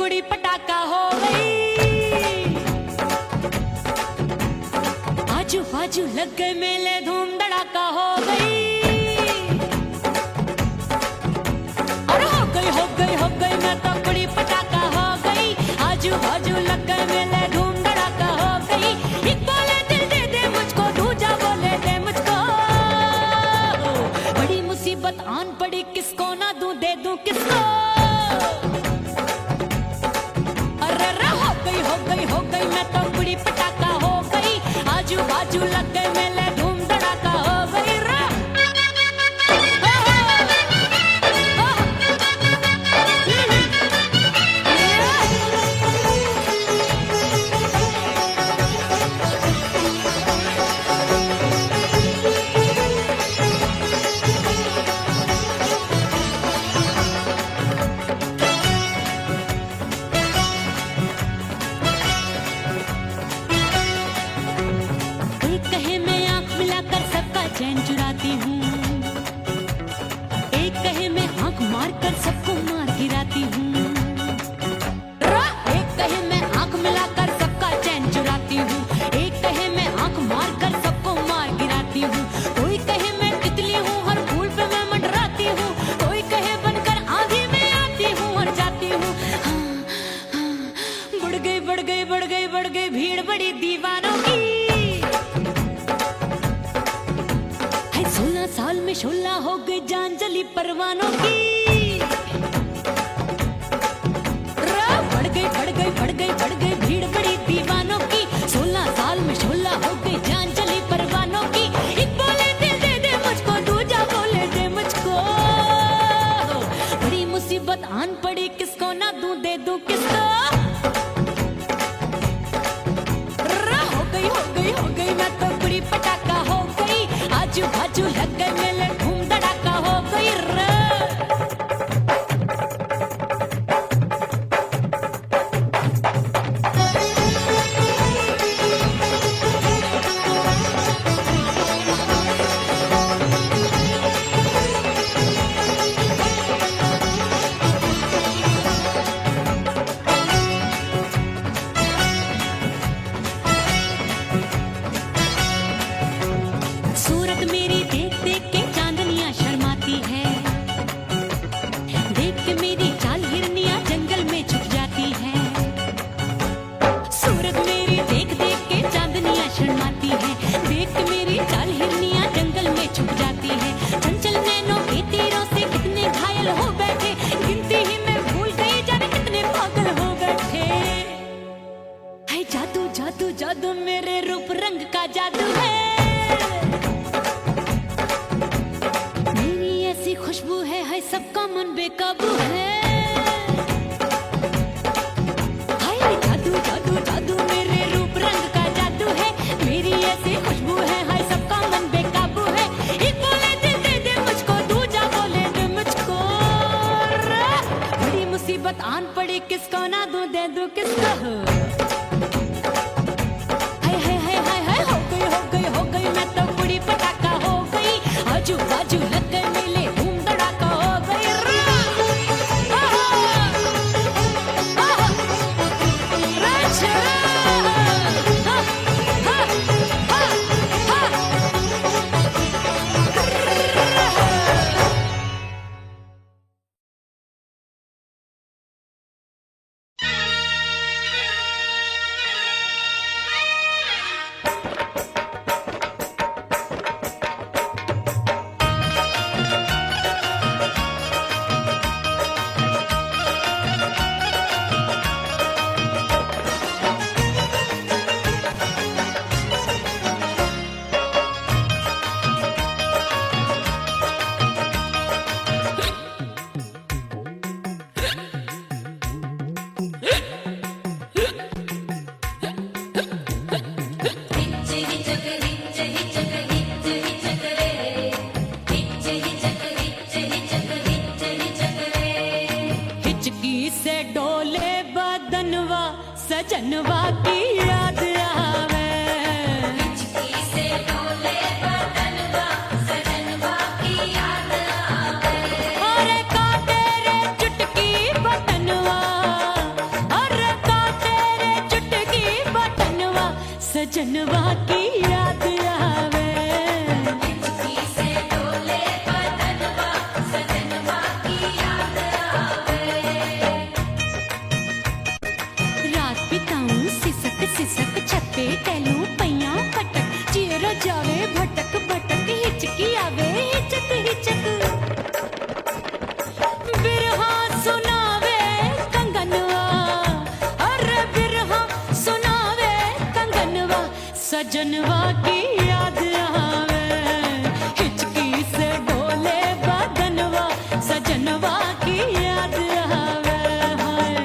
कुड़ी पटाखा हो गई। आजू बाजू लग गए मेले, धूम धड़ाका हो गई। और हो गई मैं तो कुड़ी पटाखा हो गई। आजू बाजू लग गए मेले, धूम धड़ाका हो गई। एक बोले दिल दे दे मुझको, दूजा बोले दे मुझको। बड़ी मुसीबत आन पड़ी, किसको ना दूं दे दूं किसको। हो गई मैं तो कुड़ी पटाखा हो गई। आजू बाजू लग गए मेले, धूम धड़ाका हो गई। चैन चुराती हूँ, एक कहे मैं आंख मार कर सबको मार गिराती हूँ। एक कहे मैं आंख मिलाकर सबका चैन चुराती हूँ, एक कहे मैं आंख मार कर सबको मार गिराती हूँ। कोई कहे मैं तितली हूँ, हर फूल पे मैं मंडराती हूँ। कोई कहे बनकर आंधी में आती हूँ और जाती हूँ। बढ़ गई भीड़ बड़ी दीवानों की। 16 साल में शोला हो गई, जान जली परवानों की। बढ़ गई भीड़ बड़ी दीवानों की। 16 साल में शोला हो गई, जान जली परवानों की। एक बोले दिल दे दे मुझको, दूजा बोले दे मुझको। बड़ी मुसीबत आन पड़ी, किसको ना दूं दे दूं किसको। हो गई मैं तो कुड़ी पटाखा हो गई। आजू बाजू लग गए मेले, धूम धड़ाका हो गई। सूरत मेरी देख देख के चांदनियां शर्माती है। देख के मेरी चाल हिरनियां जंगल में छुप जाती है। सूरत मेरी देख देख के चांदनियां शर्माती है। देख के मेरी चाल हिरनियां जंगल में छुप जाती है। चंचल नैनों के तीरों से कितने घायल हो बैठे, गिनती ही मैं भूल गई, जाने कितने पागल हो बैठे। है जादू जादू जादू मेरे रूप रंग का जादू है। खुशबू है सबका मन बेकाबू है। हाय जादू जादू जादू मेरे रूप रंग का जादू है। मेरी ऐसी खुशबू है सबका मन बेकाबू है। एक बोले दिल दे दे मुझको, दूजा बोले दे मुझको। बड़ी मुसीबत आन पड़ी, किसको ना दूं दे दूं किसको। हो गई मैं तो कुड़ी पटाखा हो गई। आजू बाजू लग गए मेले, धूम धड़ाका हो गई। सजनवा की याद आवे। हिचकी से डोले बदनवा, सजनवा की याद आवे। और का तेरे चुटकी बदनवा, सजनवा की याद आवे, हिचकी से डोले बदनवा, सजनवा की याद आवे हाय।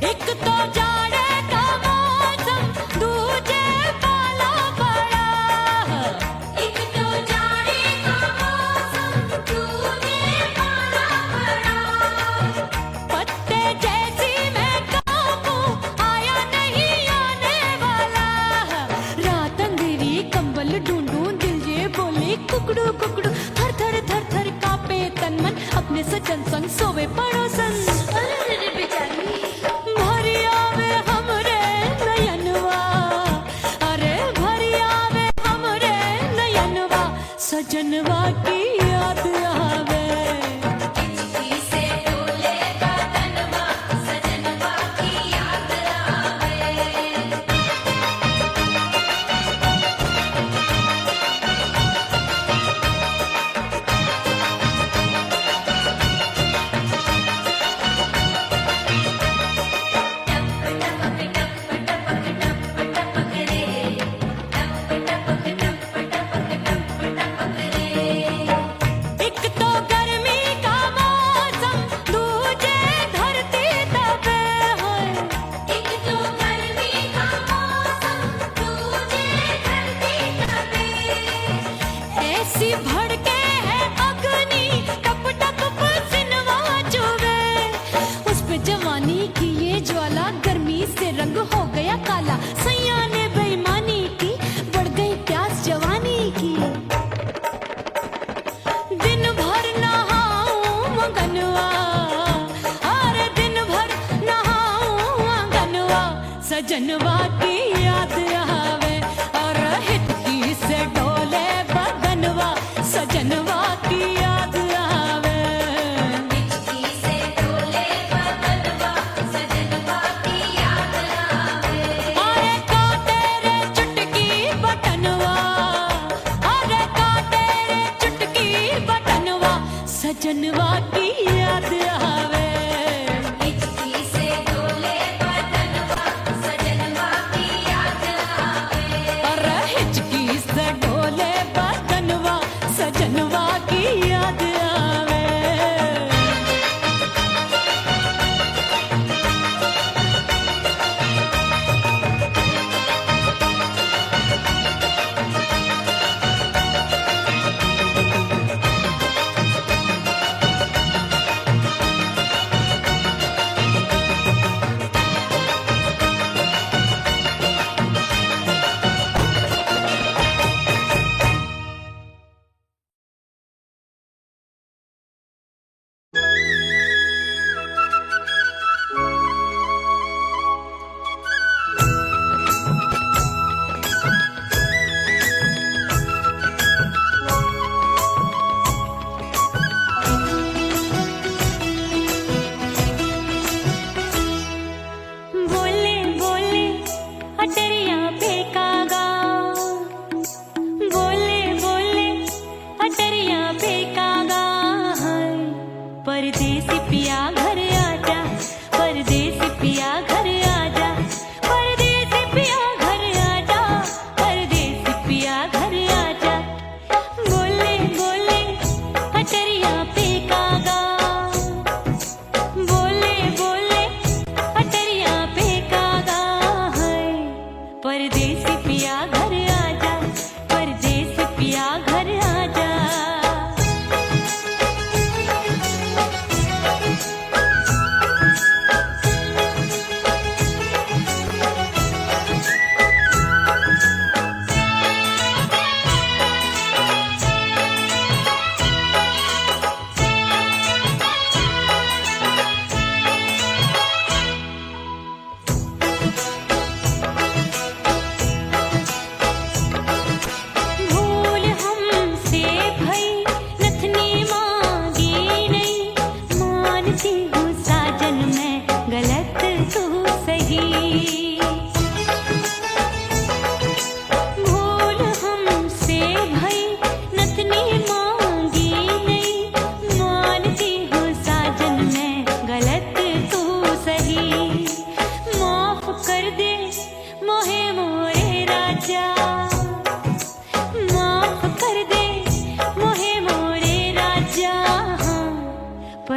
एक तो जाड़े का मौसम, दूजे पाला पड़ा, एक तो जाने का मौसम दूजे पाला पड़ा। पत्ते जैसी मैं कांपू, आया नहीं आने वाला। रात अंधेरी कंबल ढूंढूं, दिल ये बोले कुकड़ू कुकड़ू, थर थर थर थर कांपे तन मन, अपने सजन संग सोवे पड़ोसन। अरे रे बेचारी भरी आवे हमरे नयनवा, अरे भरी आवे हमरे नयनवा, सजनवा की याद आवे। हिचकी से डोले बदनवा, सजनवा की याद आवे। एक तो गर्मी का मौसम, दूजे धरती तपे होए। एक तो गर्मी का मौसम दूजे धरती तपे। ऐसी भड़के है अग्नि, टप टप पसीनवा चुभे। उस पे जवानी की ये ज्वाला, गर्मी से रंग हो गया काला। सैया ने बेईमानी की, बढ़ गई प्यास जवानी की। दिन भर नहाऊं मगनवा, अरे दिन भर नहाऊं आंगनवा, सजनवा की याद आवे, और हिचकी से डोले बदनवा, सजनवा की याद आवे। हिचकी से डोले बदनवा, सजनवा की याद आवे। अरे काटे रे चुटकी बटनवा, अरे काटे रे चुटकी बटनवा, सजनवा की याद आवे। हिचकी से डोले बदनवा, सजनवा की याद आवे। अरे हिचकी से डोले बदनवा, सजनवा की याद आवे।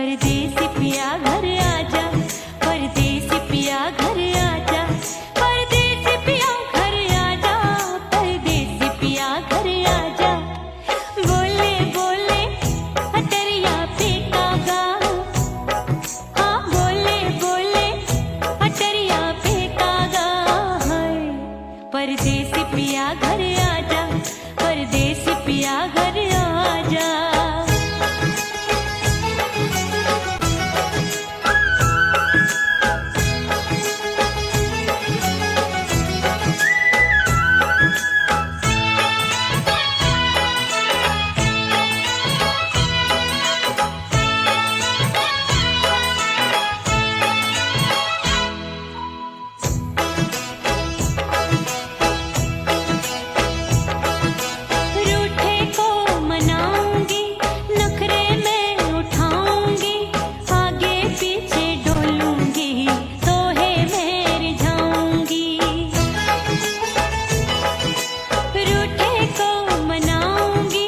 परदेसी पिया घर आजा, परदेसी पिया घर आजा, परदेसी पिया घर आजा, परदेसी पिया घर आजा। बोले बोले अटरिया पे कागा, हाँ बोले बोले अटरिया पे कागा है। परदेसी पिया घर आजा, परदेसी पिया घर आजा। रूठे को मनाऊंगी, नखरे में उठाऊंगी, आगे पीछे डोलूंगी, तो है मैं जाऊंगी। रूठे को मनाऊंगी,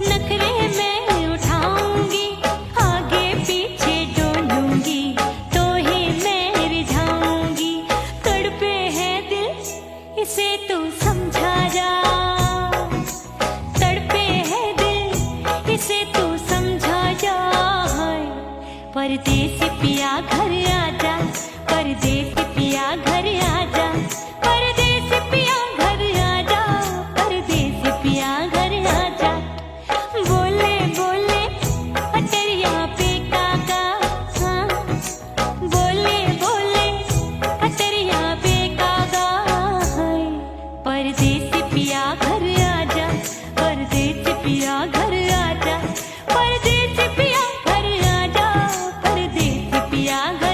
नखरे में उठाऊंगी, आगे पीछे डोलूंगी, तो है मैं जाऊंगी। तड़पे है दिल इसे तू समझा जा, तड़पे है दिल इसे तू समझा जा। परदेसी पिया घर आजा, परदेसी पिया घर आजा, परदेसी पिया घर आजा, परदेसी पिया घर आजा। बोले बोले अटरिया पे कागा, हाँ बोले बोले अटरिया पे कागा है। परदेसी पिया घर आजा, परदेसी पिया घर आजा, परदेसी पिया घर आजा, परदेसी पिया घर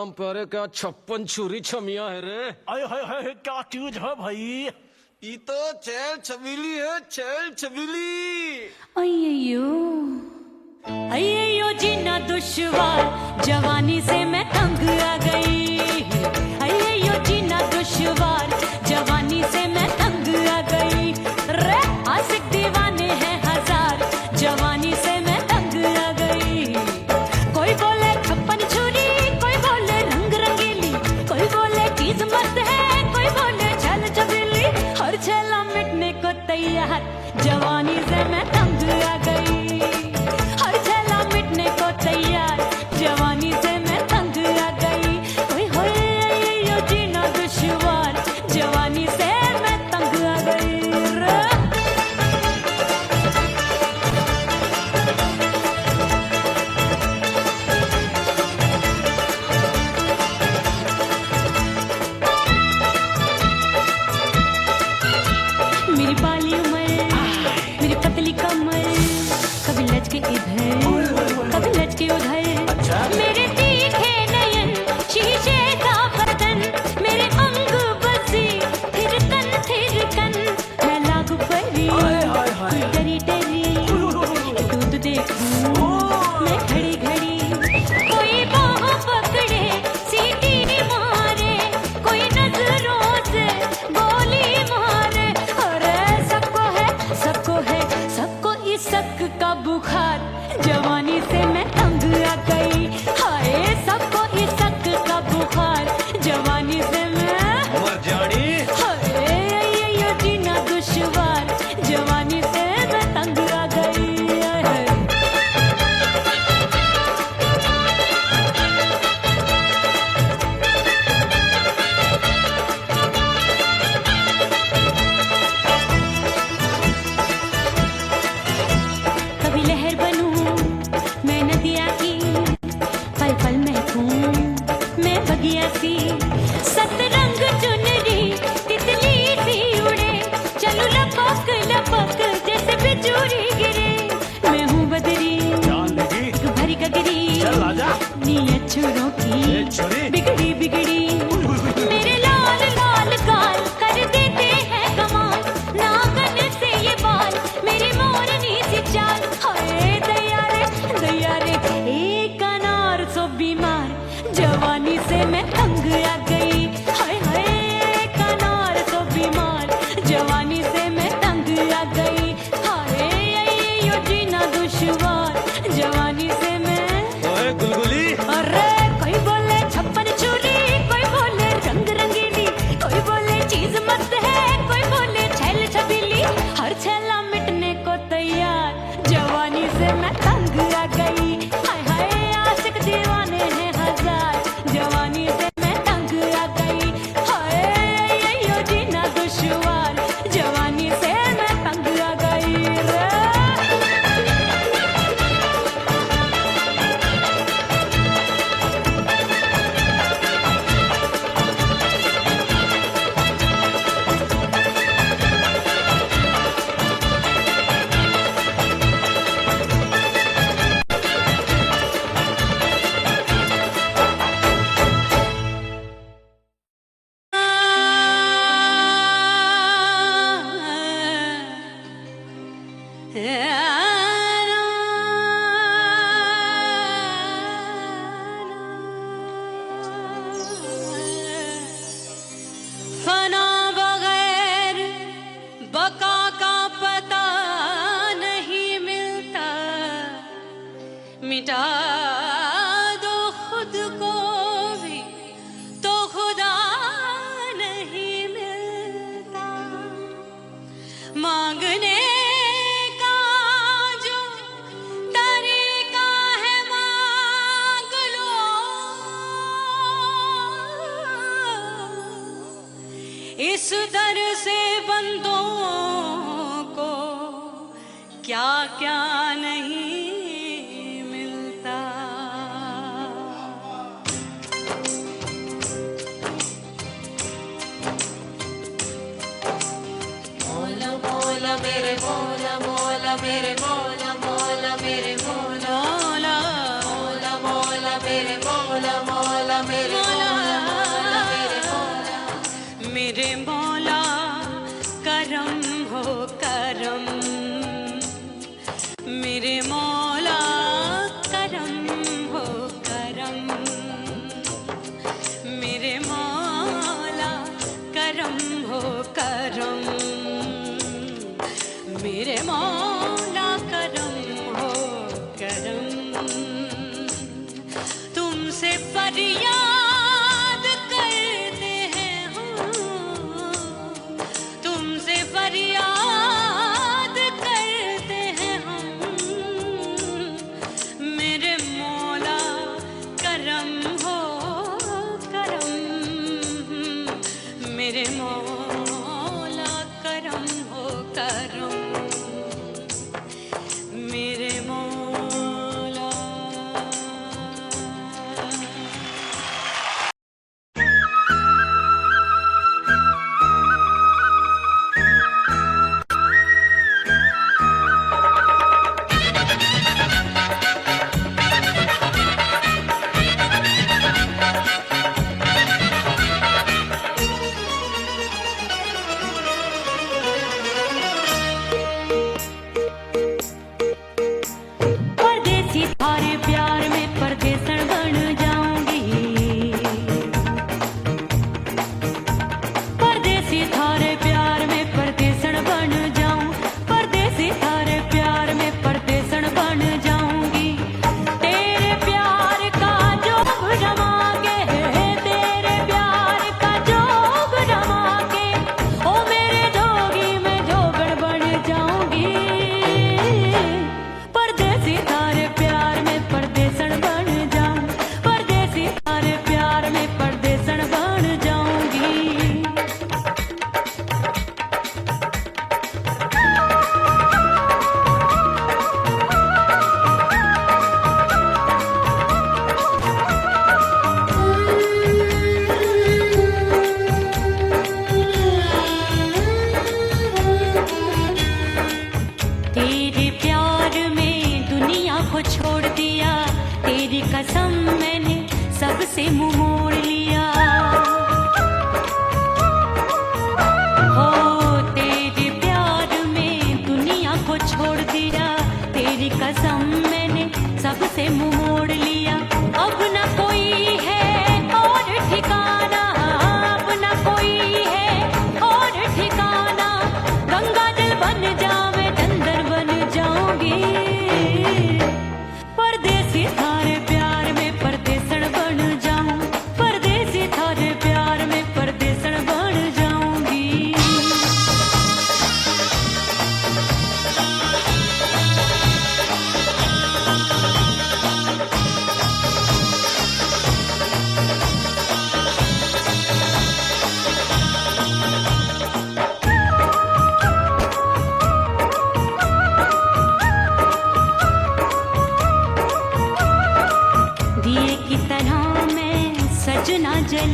राम प्यारे क्या 56 छुरी छमिया है रे। आय हाय हाय क्या चीज है भाई। ये तो चैल छबीली है, चैल छबीली। अय्यो जीना दुश्वार, जवानी से मैं तंग आ गई। अय्यो जीना दुश्वार, जवानी से मैं तंग आ गई। रे आशिक दीवाने हैं हजार, जवानी से मैं तंग आ गई। कोई बोले 56 छुरी, कोई बोले रंग रंगीली, कोई बोले चीज मस्त है, कोई बोले छल छबीली। हर छेला मिटने को तैयार, जवानी से मैं तंग आ गई। हर छेला मिटने को तैयार, जवानी से मैं तंग आ गई। ओए होए यो जीना दुश्वार, जवानी से मैं तंग आ गई। मेरी बाली उम्र, मेरी पतली कमर, कभी लचके इधर, कभी लचके उधर। मेरे तीखे नयन, शीशे का बदन, मेरे अंग बसी थिरकन। मैं लागू परी, डरी डरी, दूध देखूं मैं घड़ी घड़ी। कोई बाहों पकड़े, सीटी मारे, कोई नजरों से गोली मारे। अरे सबको इसक का बुखार, जवानी से मैं तंग आ गई। हाय सबको इसक का बुखार, जवानी से मैं मर जानी। हाय यो जीना दुश्वार, जवानी से मैं तंग आ गई। कभी लहर बनूं मैं नदिया की, पल पल महकूं मैं बगिया सी। सतरंग चुनरी तितली सी उड़े, चलूं लपक लपक जैसे बिजुरी गिरे। मैं हूँ बदरी, जान लगी एक भरी गगरी, चल आजा। नीयत छुरों ए की छुरी। बिगड़ी बिगड़ी। मेरे लाल लाल गाल कर देते हैं कमाल, नागन से ये बाल मेरी मोरनी सी चाल। हाय दैया रे एक अनार सो बीमार, जवानी से मैं तंग आ गई। हाय हाय एक अनार सो बीमार, जवानी से मैं तंग आ गई। हाय यो जीना दुश्वार, जवानी से मैं। ओए गुलगुली, अरे कोई बोले 56 छुरी, कोई बोले रंग रंगीली, कोई बोले चीज मस्त है, कोई बोले छैल छबीली। हर छेला मिटने को तैयार, जवानी से मैं तंग आ गई। हाय हाय आशिक दीवाने हैं हजार, जवानी से मैं तंग आ गई। हाय यो जीना दुश्वार, जवानी से मैं तंग आ गई रे। फना बगैर बका का पता नहीं मिलता, मिटा दो खुद को भी तो खुदा नहीं मिलता। मांगने का जो तरीका है मांग लो, इस दर से बंदों को क्या क्या नहीं मिलता। मोला मोला मेरे मोला मोला मेरे मोला मोला मेरे मोला मोला मोला मोला मेरे मोला मोला मेरे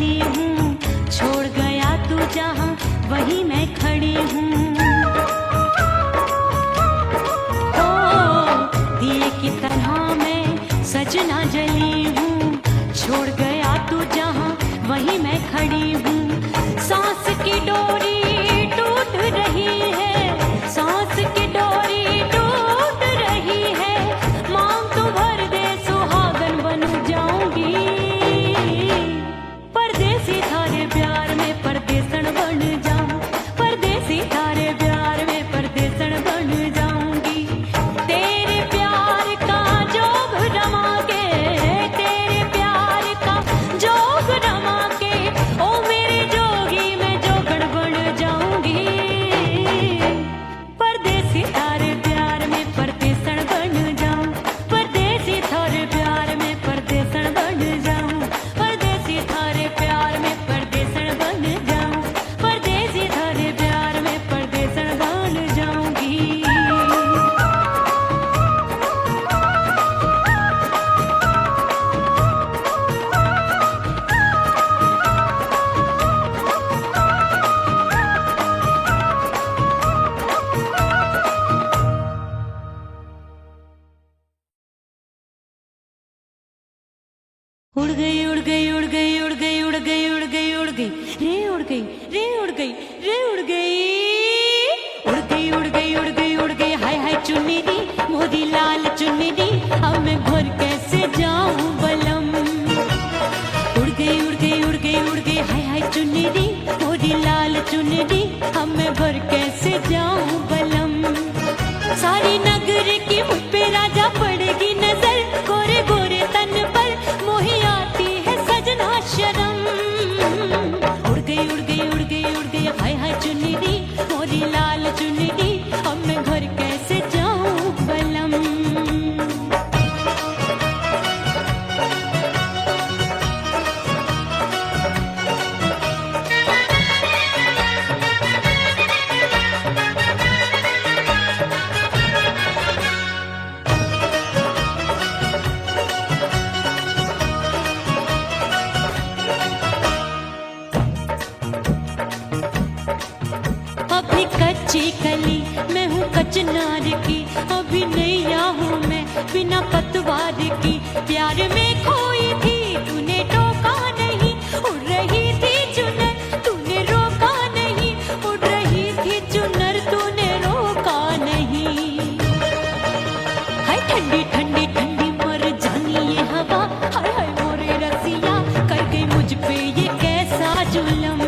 जली हूँ, छोड़ गया तू जहाँ वहीं मैं खड़ी हूँ। ओ दिए की तरह मैं सजना जली हूँ, छोड़ गया तू जहाँ वहीं मैं खड़ी हूँ। सांस की डोरी टूट रही है, सांस की डोरी टूट रही है, मांग तू भर दे सुहागन बन जाऊंगी। परदेसी थारे प्यार में परदेसन बन जाऊं, परदेसी थारे प्यार में परदेसन बन जाऊंगी। तेरे प्यार का जोग रमा के, तेरे प्यार का जोग रमा के, ओ मेरे जोगी मैं जोगण बन जाऊंगी। परदेसी थारे प्यार में परदेसन बन जाऊं, परदेसी थारे प्यार में परदेसन बन जाऊं, परदेसी थारे प्यार में परदेसन बन जाऊं, परदेसी थारे प्यार में परदेसन बन जाऊंगी। उड़ गई उड़ गई उड़ गई उड़ गई उड़ गई उड़ गई उड़ गई रे उड़ गई रे उड़ गई रे उड़ गई उड़ गई उड़ गई उड़ गई उड़ गई हाय हाय चुन्नी दी मोदी लाल चुन्नी दी, अब मैं घर कैसे जाऊं बलम। उड़ गई उड़ गई उड़ गई उड़ गई हाय हाय चुन्नी दी मोदी लाल चुन्नी दी, अब मैं घर कैसे जाऊं बलम। सारी नगर की मुझ पे राजा पड़ेगी नजर, गोरे गोरे तन पर मोही आती है सजना शर्म। उड़ गई उड़ गई उड़ गई उड़ गई हाय हाय चुन्नी दी मोरी लाल चुन्नी दी, अब मैं घर कैसे जाऊं बलम। अभी कच्ची कली मैं हूँ कचनार की, अभी नैया हूँ मैं बिना पतवार की। प्यार में खोई थी तूने टोका नहीं, उड़ रही थी चुनर तूने रोका नहीं, उड़ रही थी चुनर तूने रोका नहीं। हाय ठंडी ठंडी ठंडी मर जानी ये हवा, हाय हाय मोरे रसिया कर गई मुझ पे ये कैसा जुलम।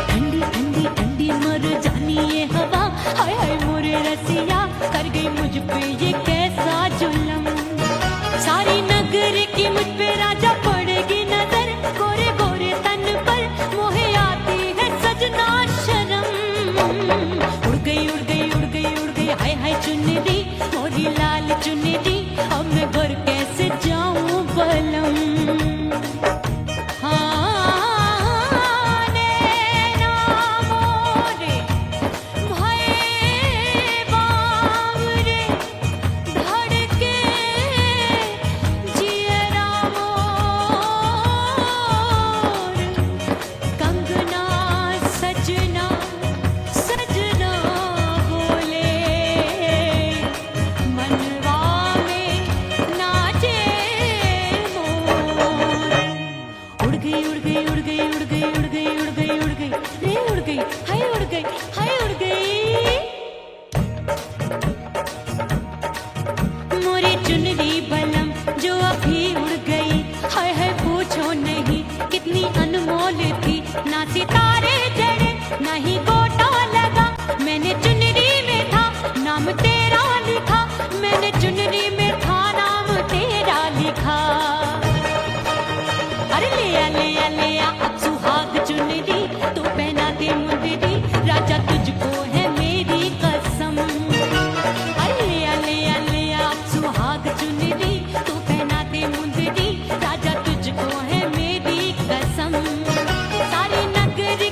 ठंडी ठंडी ठंडी मर जानी ये हवा, हाय हाय मोरे रसिया कर गई मुझ पे ये कैसा जुलम। सारी नगर की मुझ पे राजा पड़ेगी नजर, गोरे गोरे तन पर मोहे आती है सजना शर्म। उड़ गई उड़ गई उड़ गई उड़ गई हाय हाय चुन्नी दी मोरी लाल चुन्नी दी, अब मैं घर कैसे जाऊं बलम। सारी नगरी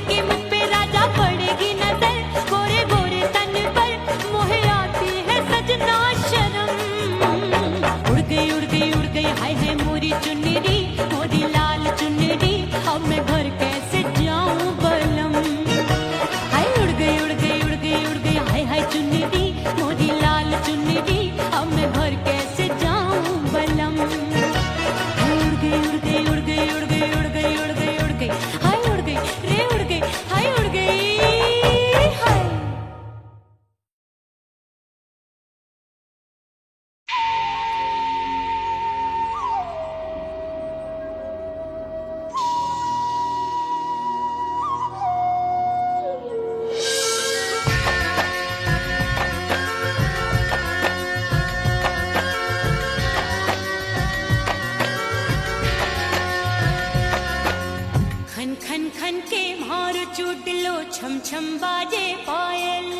खन के मारो चुटलो छम छम बाजे पायल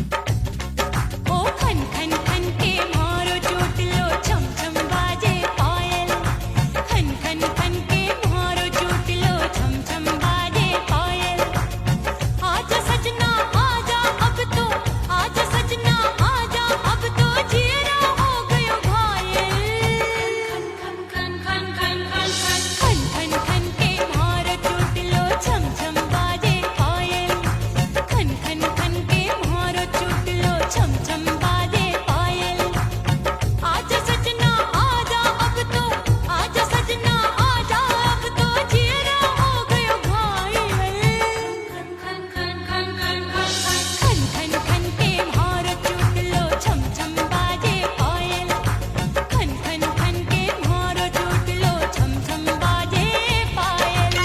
ओ खन खन खन के मारो चुटलो छम छम बाजे पायल खन खन खन के मारो चुटलो छम छम बाजे पायल आजा सजना आजा अब तो आजा सजना आजा अब तो जीरा हो गयो घायल खन खन खन खन खन खन खन खन के मारो चुटलो छम छम बाजे पायल खन खन खन के मारो चुटलो छम छम बाजे पायल आजा सजना आजा अब तो आजा सजना आजा अब तो जीरा हो गयो घायल खन खन खन खन खन खन खन के मारो चुटलो छम छम बाजे पायल खन खन खन के मारो चुटलो छम छम बाजे पायल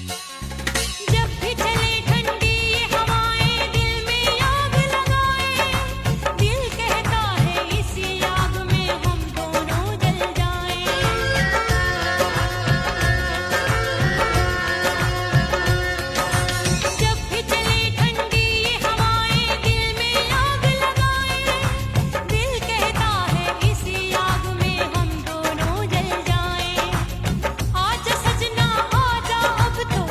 जब भी चले ठंडी ये हवाएं दिल में आग लगाए दिल कहता है इसी आग में हम दोनों जल जाएं जब भी चले ठंडी ये हवाएं दिल में आग लगाए दिल कहता है इसी आग में हम दोनों जल जाएं आजा सजना आजा अब तो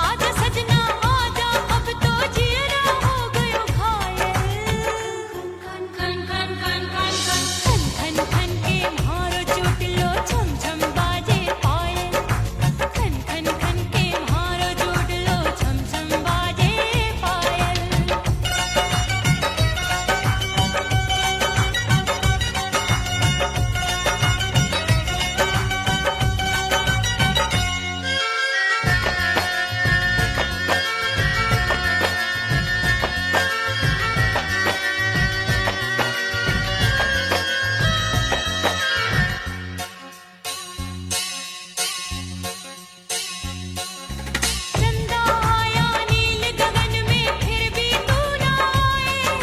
आजा सजना आजा अब तो जीरा हो गयो घायल खन खन खन खन खन खन खन के मारो चुटलो छम छम बाजे पायल खन खन खन के मारो चुटलो छम छम बाजे पायल चंदा आया नील गगन में फिर भी तू ना आए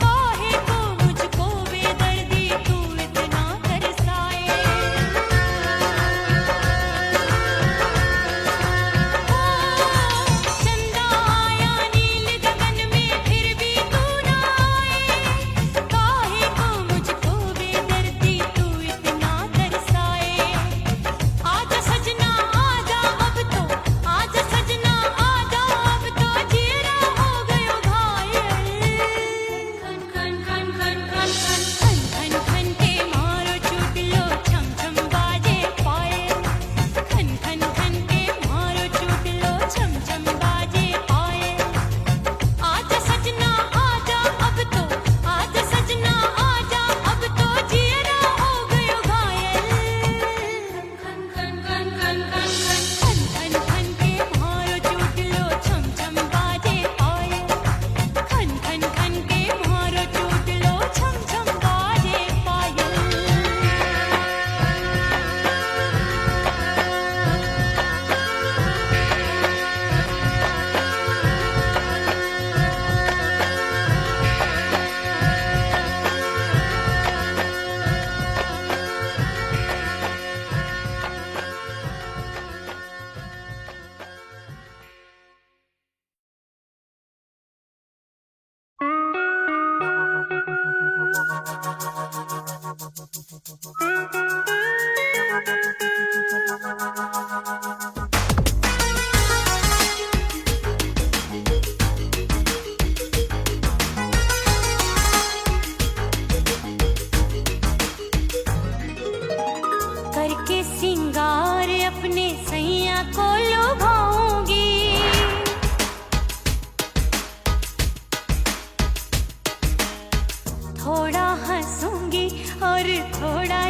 काहे को मुझको बेदर्दी तू इतना तरसाए चंदा आया नील गगन में फिर भी तू ना आए काहे को मुझको बेदर्दी तू इतना तरसाए आजा सजना आजा अब तो आजा सजना आजा अब तो जीरा हो गयो घायल खन खन खन खन खन खन खन के मारो चुटलो छम छम बाजे पायल खन खन खन के मारो चुटलो छम छम बाजे पायल आजा सजना आजा अब तो आजा सजना आजा अब तो जीरा हो गयो घायल खन खन खन खन खन खन खन के मारो चुटलो छम छम बाजे पायल खन खन खन के मारो चुटलो छम छम बाजे पायल करके सिंगार अपने सैया को लुभाऊंगी थोड़ा हंसूंगी और थोड़ा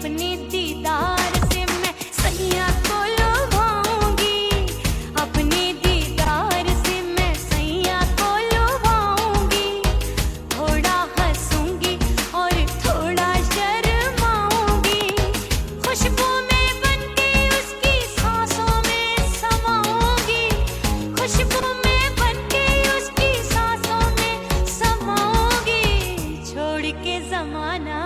अपने दीदार से मैं सैया को लुभाऊंगी, अपने दीदार से मैं सैया को लुभाऊंगी। थोड़ा हंसूंगी और थोड़ा शर्माऊंगी, खुशबू में बनके उसकी सांसों में समाऊंगी, खुशबू में बनके उसकी सांसों में समाऊंगी। छोड़ के जमाना